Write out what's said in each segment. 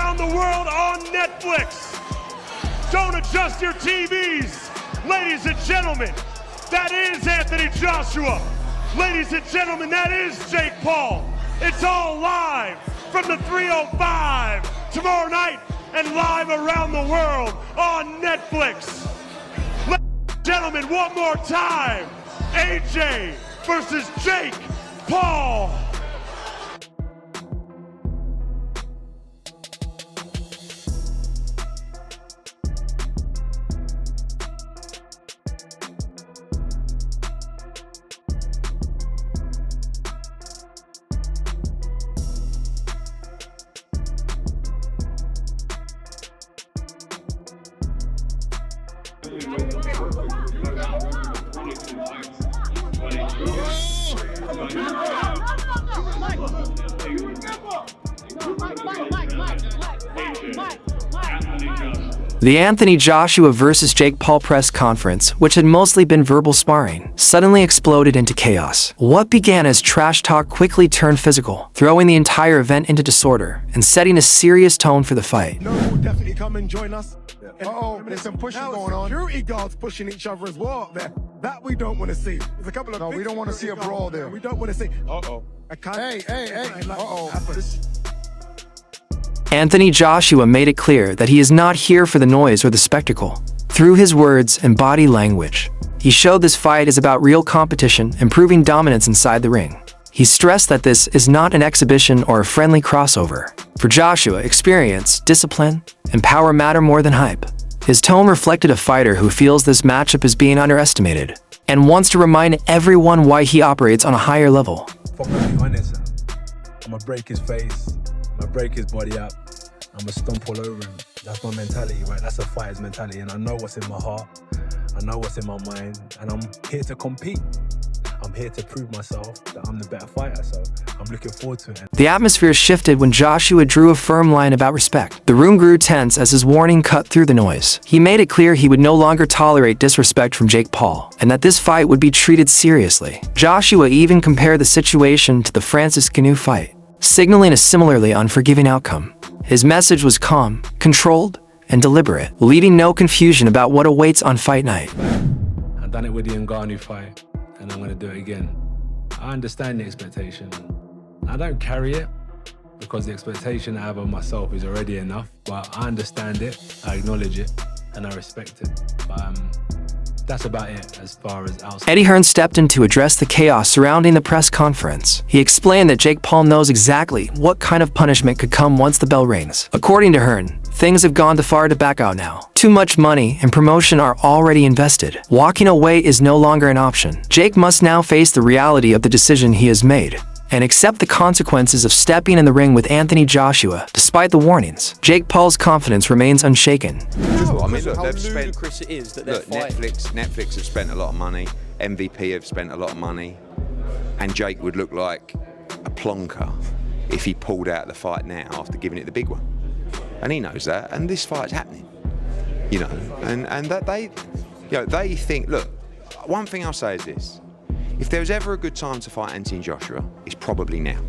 around the world on Netflix. Don't adjust your TVs. Ladies and gentlemen, that is Anthony Joshua. Ladies and gentlemen, that is Jake Paul. It's all live from the 305 tomorrow night and live around the world on Netflix. Ladies and gentlemen, one more time, AJ versus Jake Paul. The Anthony Joshua vs. Jake Paul press conference, which had mostly been verbal sparring, suddenly exploded into chaos. What began as trash talk quickly turned physical, throwing the entire event into disorder and setting a serious tone for the fight. No, we'll definitely come and join us. Uh-oh, there's some pushing going on. Security guards pushing each other as well up there. That we don't want to see. There's a couple of we don't want to see a brawl there. We don't want to see. Uh-oh. Hey. Uh-oh. Anthony Joshua made it clear that he is not here for the noise or the spectacle. Through his words and body language, he showed this fight is about real competition and proving dominance inside the ring. He stressed that this is not an exhibition or a friendly crossover. For Joshua, experience, discipline, and power matter more than hype. His tone reflected a fighter who feels this matchup is being underestimated and wants to remind everyone why he operates on a higher level. If I'm gonna be honest, I'm gonna break his face, I'm gonna break his body up, I'm gonna stomp all over him. That's my mentality, right? That's a fighter's mentality, and I know what's in my heart, I know what's in my mind, and I'm here to compete. I'm here to prove myself that I'm the better fighter, so I'm looking forward to it. The atmosphere shifted when Joshua drew a firm line about respect. The room grew tense as his warning cut through the noise. He made it clear he would no longer tolerate disrespect from Jake Paul, and that this fight would be treated seriously. Joshua even compared the situation to the Francis Ngannou fight, signaling a similarly unforgiving outcome. His message was calm, controlled, and deliberate, leaving no confusion about what awaits on fight night. I've done it with the Ngannou fight, and I'm going to do it again. I understand the expectation. I don't carry it because the expectation I have of myself is already enough, but I understand it, I acknowledge it, and I respect it. But that's about it as far as outside. Eddie Hearn stepped in to address the chaos surrounding the press conference. He explained that Jake Paul knows exactly what kind of punishment could come once the bell rings. According to Hearn, things have gone too far to back out now. Too much money and promotion are already invested. Walking away is no longer an option. Jake must now face the reality of the decision he has made and accept the consequences of stepping in the ring with Anthony Joshua. Despite the warnings, Jake Paul's confidence remains unshaken. No, I mean, look, how they've spent. ludicrous it is that they're fighting. Netflix have spent a lot of money. MVP have spent a lot of money, and Jake would look like a plonker if he pulled out the fight now after giving it the big one. And he knows that, and this fight's happening, you know, and that they think. Look, one thing I'll say is this. If there was ever a good time to fight Anthony Joshua, it's probably now,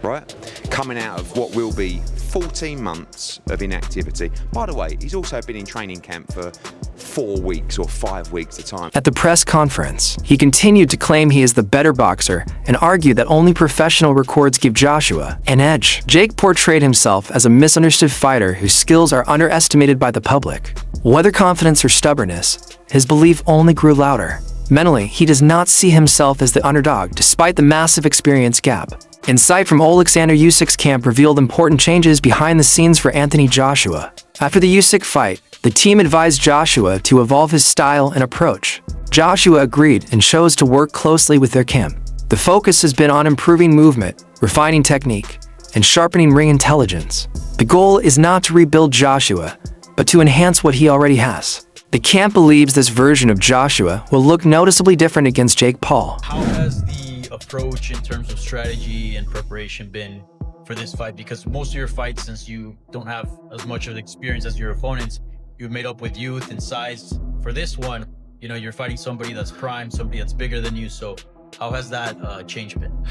right? Coming out of what will be 14 months of inactivity. By the way, he's also been in training camp for 4 weeks or 5 weeks at a time. At the press conference, he continued to claim he is the better boxer and argued that only professional records give Joshua an edge. Jake portrayed himself as a misunderstood fighter whose skills are underestimated by the public. Whether confidence or stubbornness, his belief only grew louder. Mentally, he does not see himself as the underdog despite the massive experience gap. Insight from Alexander Usyk's camp revealed important changes behind the scenes for Anthony Joshua. After the Usyk fight, the team advised Joshua to evolve his style and approach. Joshua agreed and chose to work closely with their camp. The focus has been on improving movement, refining technique, and sharpening ring intelligence. The goal is not to rebuild Joshua, but to enhance what he already has. The camp believes this version of Joshua will look noticeably different against Jake Paul. How has the approach in terms of strategy and preparation been for this fight? Because most of your fights, since you don't have as much of the experience as your opponents, you've made up with youth and size. For this one, you know, you're fighting somebody that's prime, somebody that's bigger than you. So how has that change been?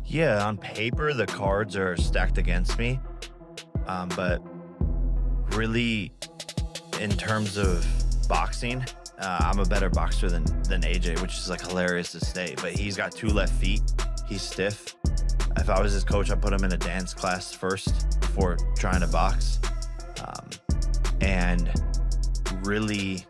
Yeah, on paper, the cards are stacked against me. But really, in terms of boxing, I'm a better boxer than AJ, which is like hilarious to say, but he's got 2 left feet. He's stiff. If I was his coach, I'd put him in a dance class first before trying to box. And really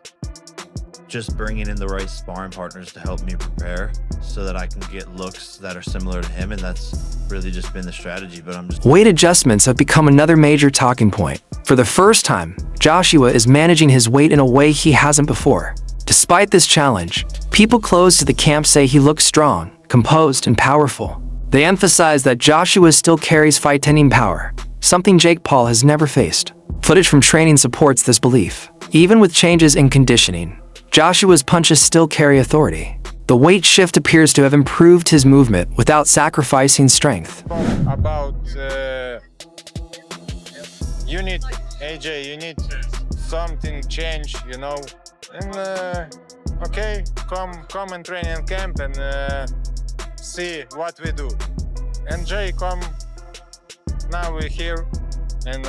just bringing in the right sparring partners to help me prepare so that I can get looks that are similar to him. And that's really just been the strategy, but I'm just... Weight adjustments have become another major talking point. For the first time, Joshua is managing his weight in a way he hasn't before. Despite this challenge, people close to the camp say he looks strong, composed, and powerful. They emphasize that Joshua still carries fight-ending power, something Jake Paul has never faced. Footage from training supports this belief. Even with changes in conditioning, Joshua's punches still carry authority. The weight shift appears to have improved his movement without sacrificing strength. About you need AJ, you need something change, you know. And okay, come and train in camp and see what we do. And Jay, come. Now we're here and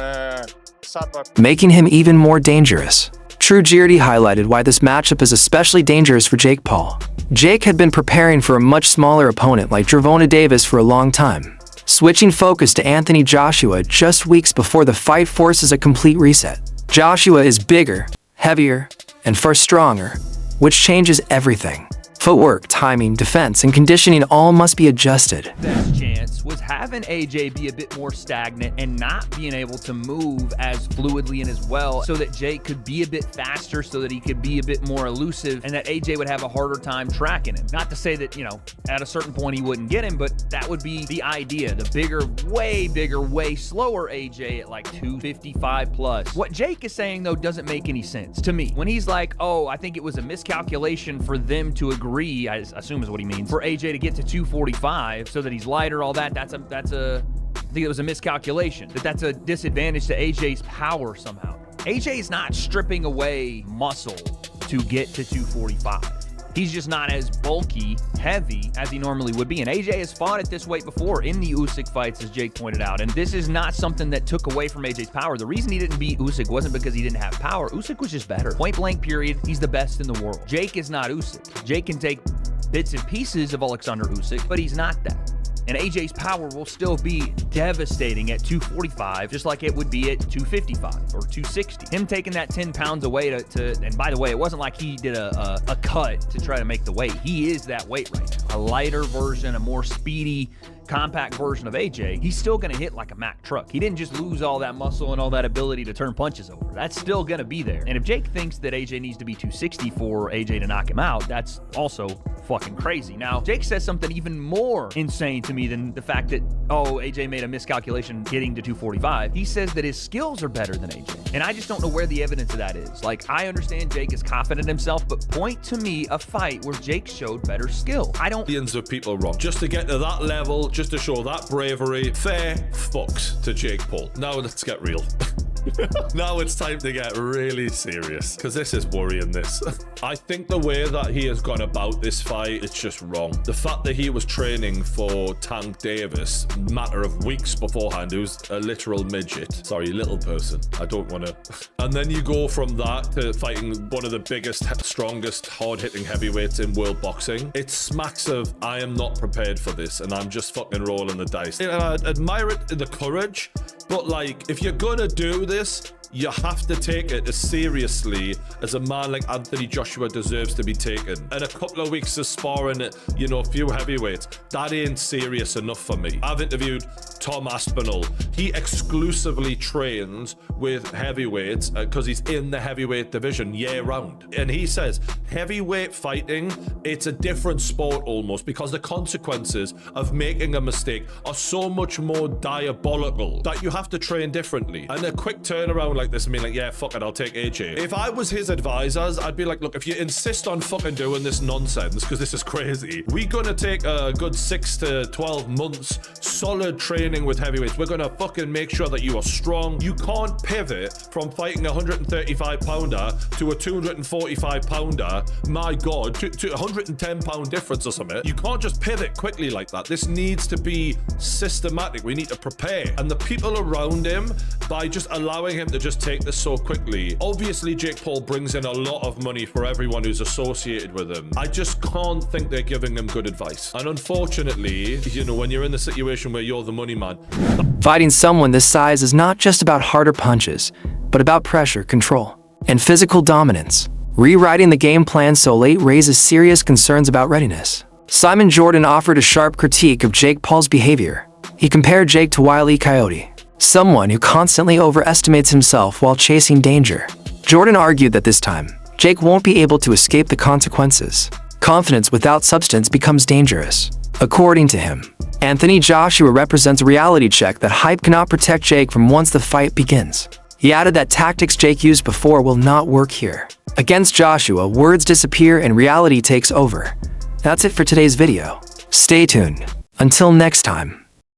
supper. Making him even more dangerous. True Girardi highlighted why this matchup is especially dangerous for Jake Paul. Jake had been preparing for a much smaller opponent like Gervonta Davis for a long time. Switching focus to Anthony Joshua just weeks before the fight forces a complete reset. Joshua is bigger, heavier, and far stronger, which changes everything. Footwork, timing, defense, and conditioning all must be adjusted. Best chance was having AJ be a bit more stagnant and not being able to move as fluidly and as well, so that Jake could be a bit faster, so that he could be a bit more elusive, and that AJ would have a harder time tracking him. Not to say that, you know, at a certain point he wouldn't get him, but that would be the idea. The bigger, way slower AJ at like 255 plus. What Jake is saying, though, doesn't make any sense to me. When he's like, oh, I think it was a miscalculation for them to agree, I assume is what he means, for AJ to get to 245 so that he's lighter, all that, I think it was a miscalculation. That's a disadvantage to AJ's power somehow. AJ's not stripping away muscle to get to 245. He's just not as bulky, heavy as he normally would be. And AJ has fought at this weight before in the Usyk fights, as Jake pointed out. And this is not something that took away from AJ's power. The reason he didn't beat Usyk wasn't because he didn't have power. Usyk was just better. Point blank period, he's the best in the world. Jake is not Usyk. Jake can take bits and pieces of Alexander Usyk, but he's not that. And AJ's power will still be devastating at 245, just like it would be at 255 or 260. Him taking that 10 pounds away and by the way, it wasn't like he did a cut to try to make the weight. He is that weight right now. A lighter version, a more speedy, compact version of AJ, he's still going to hit like a Mack truck. He didn't just lose all that muscle and all that ability to turn punches over. That's still going to be there. And if Jake thinks that AJ needs to be 260 for AJ to knock him out, that's also fucking crazy. Now, Jake says something even more insane to me than the fact that, oh, AJ made a miscalculation getting to 245. He says that his skills are better than AJ. And I just don't know where the evidence of that is. Like, I understand Jake is confident in himself, but point to me a fight where Jake showed better skill. I don't... Millions of people wrong. Just to get to that level, just to show that bravery, fair fucks to Jake Paul. Now let's get real. Now it's time to get really serious, because this is worrying, this. I think the way that he has gone about this fight, it's just wrong. The fact that he was training for Tank Davis a matter of weeks beforehand, who's a literal midget. Sorry, little person. I don't want to... And then you go from that to fighting one of the biggest, strongest, hard-hitting heavyweights in world boxing. It smacks of, I am not prepared for this, and I'm just fucking rolling the dice. And I admire it, the courage, but like, if you're gonna do this, you have to take it as seriously as a man like Anthony Joshua deserves to be taken. And a couple of weeks of sparring, you know, a few heavyweights, that ain't serious enough for me. I've interviewed Tom Aspinall. He exclusively trains with heavyweights because he's in the heavyweight division year round. And he says heavyweight fighting, it's a different sport almost, because the consequences of making a mistake are so much more diabolical that you have to train differently. And a quick turnaround like this and being like, yeah, fuck it, I'll take AJ. If I was his advisors, I'd be like, look, if you insist on fucking doing this nonsense, because this is crazy, we're gonna take a good 6 to 12 months solid training with heavyweights. We're gonna fucking make sure that you are strong. You can't pivot from fighting a 135 pounder to a 245 pounder. My God, to 110 pound difference or something. You can't just pivot quickly like that. This needs to be systematic. We need to prepare. And the people around him by just allowing him to just take this so quickly. Obviously, Jake Paul brings in a lot of money for everyone who's associated with him. I just can't think they're giving him good advice. And unfortunately, you know, when you're in the situation where you're the money man. Fighting someone this size is not just about harder punches, but about pressure, control, and physical dominance. Rewriting the game plan so late raises serious concerns about readiness. Simon Jordan offered a sharp critique of Jake Paul's behavior. He compared Jake to Wile E. Coyote, someone who constantly overestimates himself while chasing danger. Jordan argued that this time, Jake won't be able to escape the consequences. Confidence without substance becomes dangerous. According to him, Anthony Joshua represents a reality check that hype cannot protect Jake from once the fight begins. He added that tactics Jake used before will not work here. Against Joshua, words disappear and reality takes over. That's it for today's video. Stay tuned. Until next time.